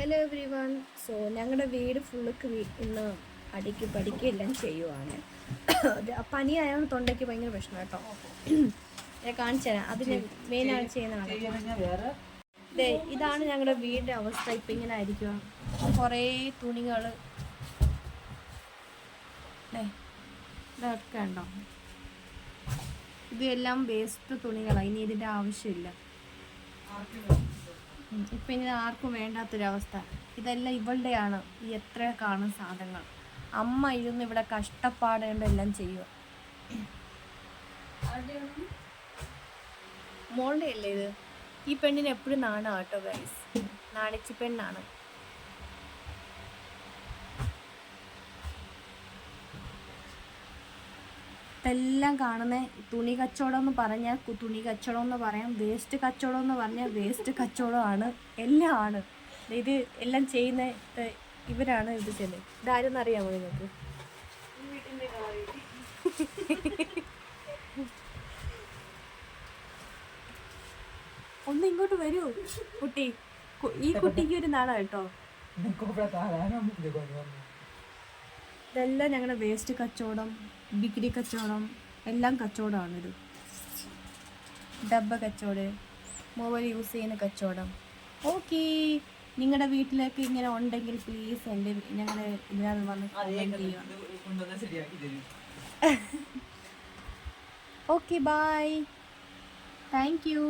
Hello every one. So ഞങ്ങളുടെ വീട് full ഇന്ന് അടിക്ക് പഠിക്കുകയെല്ലാം ചെയ്യുവാണ്. പനിയായതുകൊണ്ട് തൊണ്ടയ്ക്ക് ഭയങ്കര പ്രശ്നം കേട്ടോ. ഞാൻ കാണിച്ചു തരാം. അതിന് മെയിനാണ് ചെയ്യുന്നതാണ്. ഇതാണ് ഞങ്ങളുടെ വീടിൻ്റെ അവസ്ഥ. ഇപ്പം ഇങ്ങനെ ആയിരിക്കുക. കുറേ തുണികൾ ഇതൊക്കെ ഉണ്ടോ. ഇതെല്ലാം വേസ്റ്റ് തുണികളാണ്. ഇനി ഇതിൻ്റെ ആവശ്യമില്ല. ഇപ്പം ഇനി ആർക്കും വേണ്ടാത്തൊരവസ്ഥ. ഇതെല്ലാം ഇവളുടെയാണ്. ഈ എത്ര കാണും സാധനങ്ങൾ. അമ്മ ഇരുന്ന് ഇവിടെ കഷ്ടപ്പാടേണ്ടെല്ലാം ചെയ്യുക. മോളുടെ അല്ലേ ഇത്? ഈ പെണ്ണിന് എപ്പോഴും നാണ കേട്ടോ ഗൈസ്. നാണിച്ചി പെണ്ണാണ്. ഇതെല്ലാം കാണുന്ന തുണി കച്ചവടം എന്ന് പറഞ്ഞാൽ തുണി കച്ചവടം എന്ന് പറയാം, വേസ്റ്റ് കച്ചവടം എന്ന് പറഞ്ഞാൽ വേസ്റ്റ് കച്ചവടമാണ്, എല്ലാം ആണ്. ഇത് എല്ലാം ചെയ്യുന്ന ഇവരാണ്. ഇത് ചെയ്യുന്നത്. ഇതാരെന്ന് അറിയാമോ നിങ്ങൾക്ക്? ഒന്ന് ഇങ്ങോട്ട് വരൂ കുട്ടി. ഈ കുട്ടിക്ക് ഒരു നാളെ കേട്ടോ. ഇതെല്ലാം ഞങ്ങളുടെ വേസ്റ്റ് കച്ചവടം, ഡിഗ്രി കച്ചവടം, എല്ലാം കച്ചവടമാണിത്. ഡബ്ബ കച്ചവടം, മൊബൈൽ യൂസ് ചെയ്യുന്ന കച്ചവടം. ഓക്കെ, നിങ്ങളുടെ വീട്ടിലേക്ക് ഇങ്ങനെ ഉണ്ടെങ്കിൽ പ്ലീസ് ഞങ്ങളുടെ ഇതിനകത്ത് വന്ന് കമൻറ്റ് ചെയ്യുക. Okay, bye. Thank U.